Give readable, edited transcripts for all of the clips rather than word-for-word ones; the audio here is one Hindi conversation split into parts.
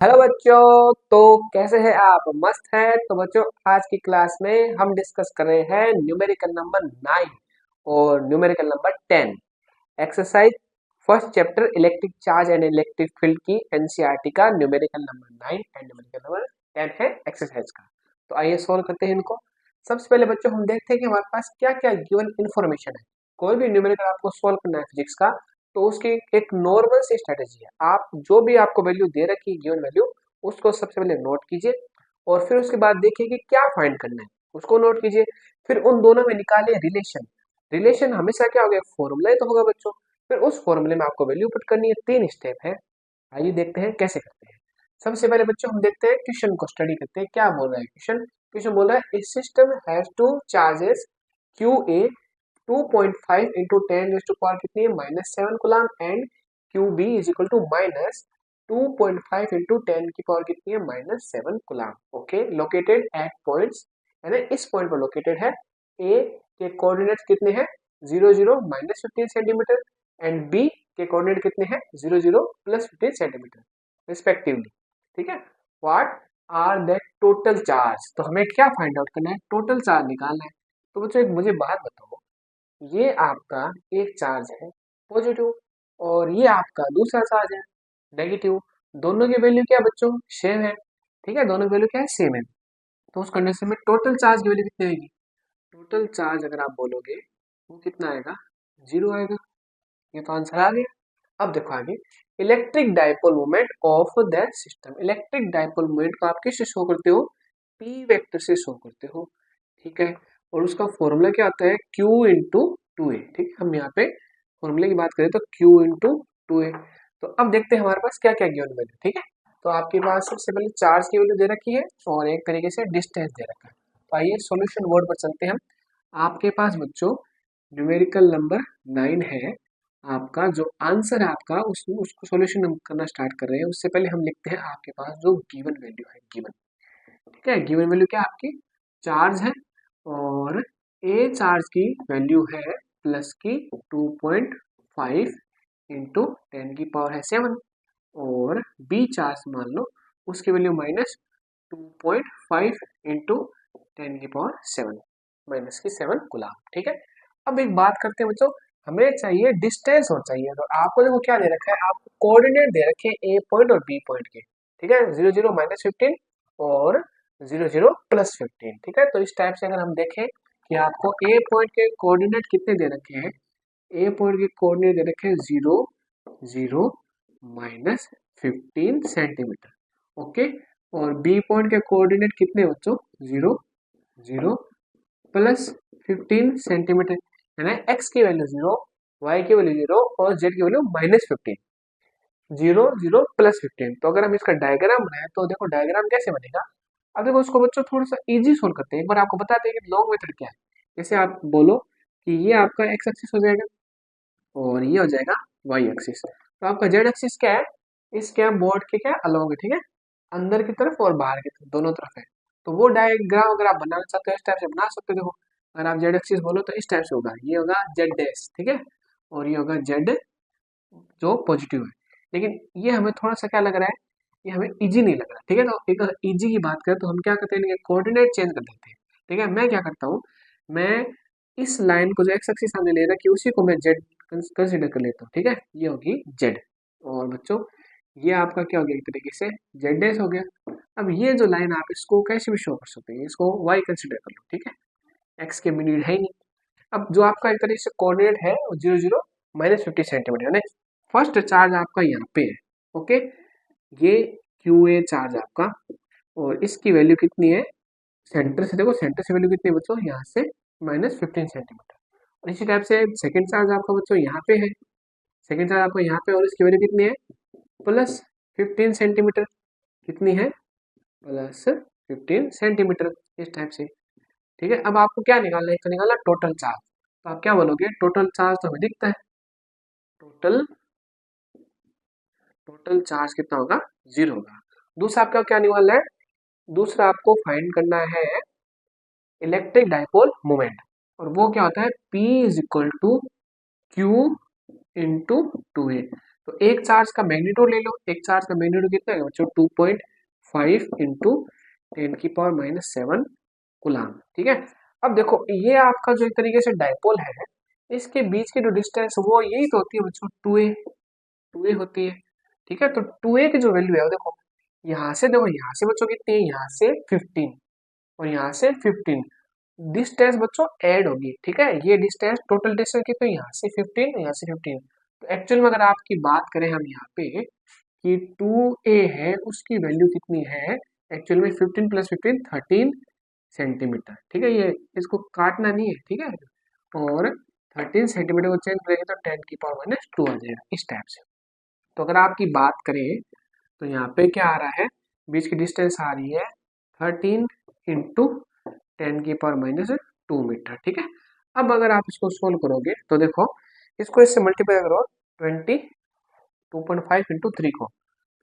हेलो बच्चों। तो कैसे हैं आप? मस्त है। तो बच्चों, आज की क्लास में हम डिस्कस कर रहे हैं न्यूमेरिकल नंबर 9 और numerical number 10। Exercise first chapter electric charge and electric field की एनसीईआरटी का numerical number 9 and numerical number 10 है एक्सरसाइज का। तो आइए सोल्व करते हैं इनको। सबसे पहले बच्चों हम देखते हैं कि हमारे पास क्या क्या गिवन इन्फॉर्मेशन है। कोई भी न्यूमेरिकल आपको सोल्व करना है फिजिक्स का, तो उसकी एक नॉर्मल सी स्ट्रेटेजी है। आप जो भी आपको वैल्यू दे रखी है गिवन वैल्यू, उसको सबसे पहले नोट कीजिए और फिर उसके बाद देखिए कि क्या फाइंड करना है, उसको नोट कीजिए। फिर उन दोनों में निकालिए रिलेशन। रिलेशन हमेशा क्या हो गया, फॉर्मूला ही तो होगा बच्चों। फिर उस फॉर्मूले में आपको वैल्यू पुट करनी है। 3 स्टेप है। आइए देखते हैं कैसे करते हैं। सबसे पहले बच्चों हम देखते हैं क्वेश्चन को, स्टडी करते हैं क्या बोल रहा है क्वेश्चन। क्वेश्चन बोल रहा है a system has two charges Q A 2.5 into 10 raise to power कितनी है -7 coulomb and Q B is equal to -2.5 into 10 की पावर कितनी है -7 coulomb. Okay, located at points, है ना, इस पॉइंट पर लोकेटेड है। ए के कोऑर्डिनेट्स कितने हैं 0 0 -15 सेंटीमीटर एंड बी के कोऑर्डिनेट कितने हैं 0 0 +15 सेंटीमीटर रिस्पेक्टिवली। ठीक है। What are that total charge. तो हमें क्या फाइंड आउट करना है, टोटल चार्ज निकालना है। तो बच्चों एक मुझे बात बताओ, ये आपका एक चार्ज है पॉजिटिव और ये आपका दूसरा चार्ज है नेगेटिव। दोनों की वैल्यू क्या है बच्चों, सेम है। ठीक है, दोनों की वैल्यू क्या है, सेम है। तो उस कंडीशन में टोटल चार्ज की वैल्यू कितनी आएगी, टोटल चार्ज अगर आप बोलोगे वो कितना आएगा, 0 आएगा। ये तो आंसर आ गया। अब देखो आगे, electric dipole moment of that system. Electric dipole moment को आप किससे शो करते हो, पी वेक्टर से शो करते हो। ठीक है, और उसका फॉर्मूला क्या आता है, क्यू इंटू टू ए। ठीक है, हम यहाँ पे फॉर्मूले की बात करें तो क्यू इंटू टू ए। तो अब देखते हैं हमारे पास क्या क्या गिवन वैल्यू। ठीक है, तो आपके पास सबसे पहले चार्ज की वैल्यू दे रखी है और एक तरीके से डिस्टेंस दे रखा है। तो आइए सॉल्यूशन बोर्ड पर चलते हैं हम। आपके पास बच्चों न्यूमेरिकल नंबर 9 है। आपका जो आंसर है आपका उसको सॉल्यूशन हम करना स्टार्ट कर रहे हैं, उससे पहले हम लिखते हैं आपके पास जो गिवन वैल्यू है गिवन। ठीक है, गिवन वैल्यू क्या है आपकी, चार्ज है और ए चार्ज की वैल्यू है प्लस की 2.5 इंटू 10 की पावर है 7 और बी चार्ज मान लो उसकी वैल्यू -2.5 इंटू 10 की पावर 7 -7 गुलाम। ठीक है, अब एक बात करते हैं बच्चों, हमें चाहिए डिस्टेंस और चाहिए। तो आपको देखो क्या दे रखा है, आपको कोऑर्डिनेट दे रखे हैं ए पॉइंट और बी पॉइंट के। ठीक है, 0 0 -15 और 0 0 +15। ठीक है, तो इस टाइप से अगर हम देखें कि आपको ए पॉइंट के कोऑर्डिनेट कितने दे रखे हैं, ए पॉइंट के कोऑर्डिनेट दे रखे हैं 0 0 -15 सेंटीमीटर। ओके, और बी पॉइंट के कोऑर्डिनेट कितने बच्चों, 0 0 +15 सेंटीमीटर। है ना, एक्स की वैल्यू 0, वाई की वैल्यू 0 और जेड की वैल्यू -15। 0 0 +15। तो अगर हम इसका डायग्राम बनाए तो देखो डायग्राम कैसे बनेगा। अब देखो उसको बच्चों थोड़ा सा इजी सोल्व करते हैं। एक बार आपको बताते हैं कि लॉन्ग मेथड क्या है। जैसे आप बोलो कि ये आपका एक्स एक्सिस हो जाएगा और ये हो जाएगा वाई एक्सिस। तो आपका जेड एक्सिस क्या है, इसके बोर्ड के क्या अलोंग है। ठीक है, अंदर की तरफ और बाहर की तरफ दोनों तरफ है। तो वो डायग्राम अगर आप बनाना चाहते हो इस टाइप से बना सकते हो। देखो अगर आप जेड एक्सिस बोलो तो इस टाइप से होगा, ये होगा जेड डैश। ठीक है, और ये होगा जेड जो पॉजिटिव है। लेकिन ये हमें थोड़ा सा क्या लग रहा है, ये हमें इजी नहीं लग रहा। ठीक है, तो एक इजी की बात करें तो हम क्या करते हैं, कोऑर्डिनेट चेंज कर देते हैं। ठीक है, मैं क्या करता हूँ, मैं इस लाइन को जो एक्स एक्सिस सामने ले रखी है उसी को मैं जेड कंसिडर कर लेता हूँ। ठीक है, ये होगी जेड। और बच्चों ये आपका क्या हो गया, एक तरीके से जेड डैश हो गया। अब ये जो लाइन आप इसको कैसे भी शो कर सकते हैं, इसको वाई कंसिडर कर लो। ठीक है, एक्स के नीड है ही नहीं। अब जो आपका एक तरीके से कोऑर्डिनेट है 0 0 -50 सेंटीमीटर, यानी फर्स्ट चार्ज आपका यहाँ पे है। ओके, ये क्यू ए चार्ज आपका और इसकी वैल्यू कितनी है, सेंटर से देखो, सेंटर से वैल्यू कितनी है बच्चों, यहाँ से -15 सेंटीमीटर। और इसी टाइप से सेकंड चार्ज आपका बच्चों यहाँ पे है, सेकंड चार्ज आपका यहाँ पे और इसकी वैल्यू कितनी है, +15 सेंटीमीटर। कितनी है, +15 सेंटीमीटर। इस टाइप से। ठीक है, अब आपको क्या निकालना है, तो निकालना टोटल चार्ज। तो आप क्या बोलोगे, टोटल चार्ज तो हमें दिखता है, टोटल टोटल चार्ज कितना होगा, 0 होगा। दूसरा आपका क्या निकालना है, दूसरा आपको फाइंड करना है इलेक्ट्रिक डाइपोल मोमेंट। और वो क्या होता है, P is equal to Q into two A. तो एक चार्ज का मैग्नीट्यूड ले लो, एक चार्ज का मैग्नीट्यूड कितना है बच्चों 2.5 इंटू 10⁻⁷ कूलाम। ठीक है, अब देखो ये आपका जो एक तरीके से डायपोल है, इसके बीच की जो डिस्टेंस वो यही तो होती है बच्चों 2a होती है। ठीक है, तो 2a की जो वैल्यू है वो देखो यहाँ से, देखो यहाँ से बच्चों कितनी है, यहाँ से 15 और यहाँ से 15, डिस्टेंस बच्चों ऐड होगी। ठीक है, ये डिस्टेंस टोटल डिस्टेंस कितनी है, यहाँ से 15 यहाँ से 15। तो एक्चुअल में अगर आपकी बात करें हम यहाँ पे कि 2a है उसकी वैल्यू कितनी है, एक्चुअल में 15 + 15 13 सेंटीमीटर। ठीक है, ये इसको काटना नहीं है। ठीक है, और 13 सेंटीमीटर को चेंज करेंगे तो 10⁻⁻2 आ जाएगा इस टाइप से। तो अगर आपकी बात करें तो यहाँ पे क्या आ रहा है, बीच की डिस्टेंस आ रही है 13 इंटू 10⁻⁻2 मीटर। ठीक है, अब अगर आप इसको सोल्व करोगे तो देखो इसको इससे मल्टीप्लाई करो 2.5 इंटू 3 को,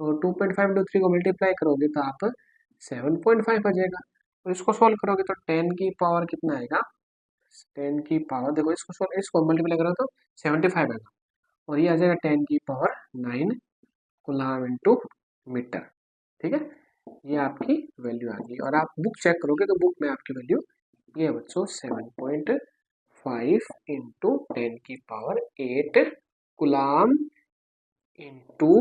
तो 2.5 इंटू 3 को मल्टीप्लाई करोगे तो आप 7.5 आ जाएगा। तो इसको सोल्व करोगे तो 10 की पावर कितना आएगा, 10 की पावर देखो इसको मल्टीप्लाई करो तो 75 आएगा, और ये आ जाएगा 10 की पावर 9 कूलाम इंटू मीटर। ठीक है, ये आपकी वैल्यू आ गई, और आप बुक चेक करोगे तो बुक में आपकी वैल्यू ये है बच्चों 7.5 इंटू 10 की पावर 8 कूलाम इंटू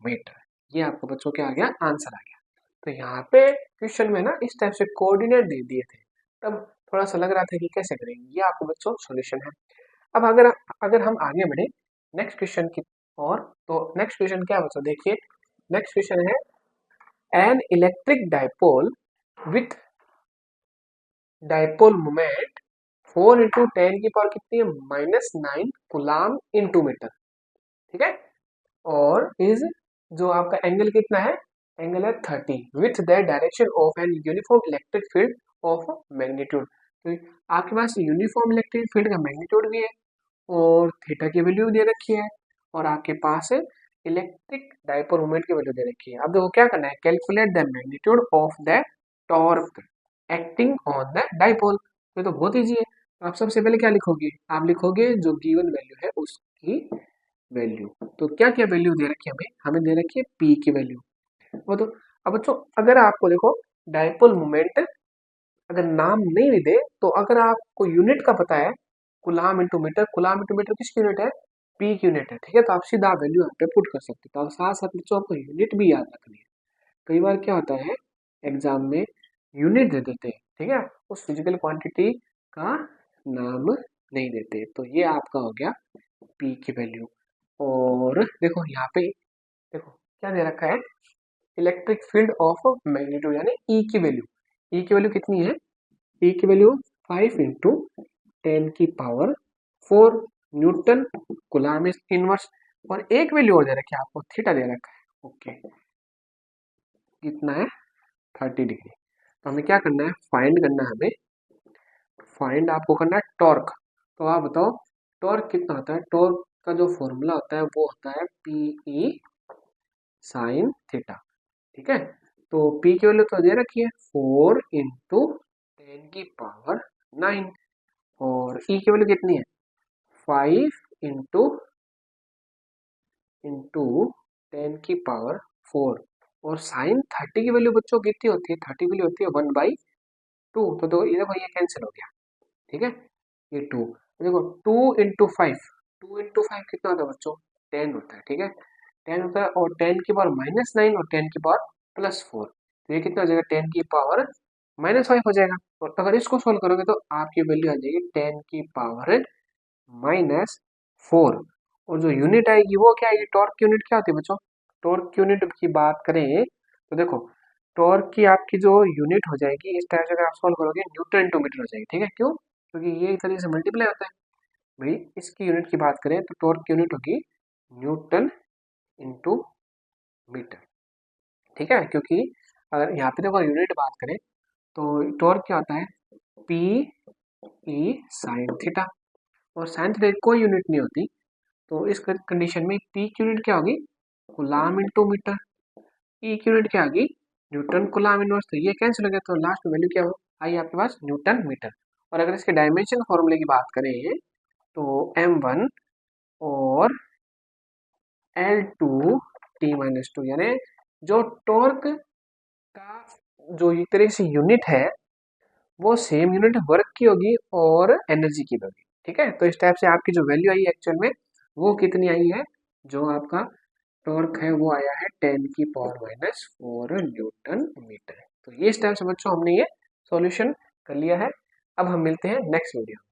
मीटर। ये आपको बच्चों क्या आ गया, आंसर आ गया। तो यहाँ पे क्वेश्चन में ना इस टाइप से कोऑर्डिनेट दे दिए थे, तब थोड़ा सा लग रहा था कि कैसे करेंगे, ये आपको बच्चों सॉल्यूशन है। अब अगर अगर हम आगे बढ़े नेक्स्ट क्वेश्चन की और, तो नेक्स्ट क्वेश्चन क्या बच्चों देखिए, नेक्स्ट क्वेश्चन है an electric dipole with dipole moment 4 into 10 की पावर कितनी है -9 कूलाम इंटू मीटर। ठीक है, और इज जो आपका एंगल कितना है, एंगल है 30 with the direction of an uniform electric field of magnitude. तो आपके पास यूनिफॉर्म इलेक्ट्रिक फील्ड का मैग्नीट्यूड भी है और थीटा की वैल्यू दे रखी है, और आपके पास इलेक्ट्रिक डायपोल मोमेंट की वैल्यू दे रखी है। अब देखो क्या करना है, calculate the magnitude of the torque acting on the dipole. ये तो बहुत ईजी है, तो आप सबसे पहले क्या लिखोगे, आप लिखोगे जो गिवन वैल्यू है उसकी वैल्यू। तो क्या क्या वैल्यू दे रखी है हमें, हमें दे रखी है पी की वैल्यू। वो तो अब बच्चों अगर आपको देखो डायपोल मोमेंट अगर नाम नहीं भी दे, तो अगर आपको यूनिट का पता है coulomb into metre, coulomb into metre किसकी यूनिट है, पी की यूनिट है। ठीक है, तो आप सीधा वैल्यू यहाँ पे पुट कर सकते हो। तो साथ साथ बच्चों आपको यूनिट भी याद रखनी है। कई बार क्या होता है एग्जाम में यूनिट दे देते हैं, ठीक है, उस फिजिकल क्वांटिटी का नाम नहीं देते। तो ये आपका हो गया पी की वैल्यू। और देखो यहाँ पे देखो क्या दे रखा है, इलेक्ट्रिक फील्ड ऑफ मैग्नीट्यूड यानी ई की वैल्यू। ई की वैल्यू कितनी है, ई की वैल्यू 5 इंटू 10 की पावर 4 न्यूटन कूलाम इनवर्स, और एक वैल्यू और दे रखी है आपको, थीटा दे रखा है। ओके, कितना है 30 डिग्री। तो हमें क्या करना है, फाइंड करना है हमें, फाइंड आपको करना है टॉर्क। तो आप बताओ टॉर्क कितना होता है, टॉर्क का जो फॉर्मूला होता है वो होता है पी ई साइन थीटा। ठीक है, तो P की वैल्यू तो दे रखी है 4 इंटू 10 की पावर 9, और E की वैल्यू कितनी है 5 इंटू 10 की पावर 4, और साइन 30 की वैल्यू बच्चों कितनी होती है, 30 की वैल्यू होती है 1/2। तो ये देखो ये कैंसिल हो गया। ठीक है, ये 2 देखो 2 इंटू 5, 2 इंटू 5 कितना होता है बच्चों 10 होता है। ठीक है, 10 होता है, और 10 की पावर -9 और 10 की पावर +4, तो ये कितना हो जाएगा 10 की पावर -5 हो जाएगा। और अगर इसको सोल्व करोगे तो आपकी वैल्यू आ जाएगी 10 की पावर -4, और जो यूनिट आएगी वो क्या आएगी, टॉर्क की यूनिट क्या होती है बच्चों, टॉर्क की यूनिट की बात करें तो देखो टॉर्क की आपकी जो यूनिट हो जाएगी इस टाइप से, अगर आप सोल्व करोगे न्यूटन इंटू मीटर हो जाएगी। ठीक है, क्यों, क्योंकि ये एक तरीके से मल्टीप्लाई होता है। भाई इसकी यूनिट की बात करें तो टॉर्क की यूनिट होगी न्यूटन इंटू मीटर। ठीक है, क्योंकि अगर यहाँ पे देखो यूनिट बात करें तो टॉर्क क्या होता है पी ई साइन थीटा, और साइन थीटा की कोई यूनिट नहीं होती। तो इस कंडीशन में पी की यूनिट क्या होगी कूलाम इंटू मीटर, ई की यूनिट क्या होगी न्यूटन कूलाम इनवर्स। तो ये कैंसिल हो गया, तो लास्ट में वैल्यू क्या हो आई आपके पास न्यूटन मीटर। और अगर इसके डायमेंशन फॉर्मूले की बात करें तो m1 और L2 T-2, यानी जो टॉर्क का जो एक तरह से यूनिट है वो सेम यूनिट वर्क की होगी और एनर्जी की भी होगी। ठीक है, तो इस टाइप से आपकी जो वैल्यू आई एक्चुअल में वो कितनी आई है, जो आपका टॉर्क है वो आया है 10⁻⁴ न्यूटन मीटर। तो ये इस टाइप से बच्चों हमने ये सॉल्यूशन कर लिया है। अब हम मिलते हैं नेक्स्ट वीडियो।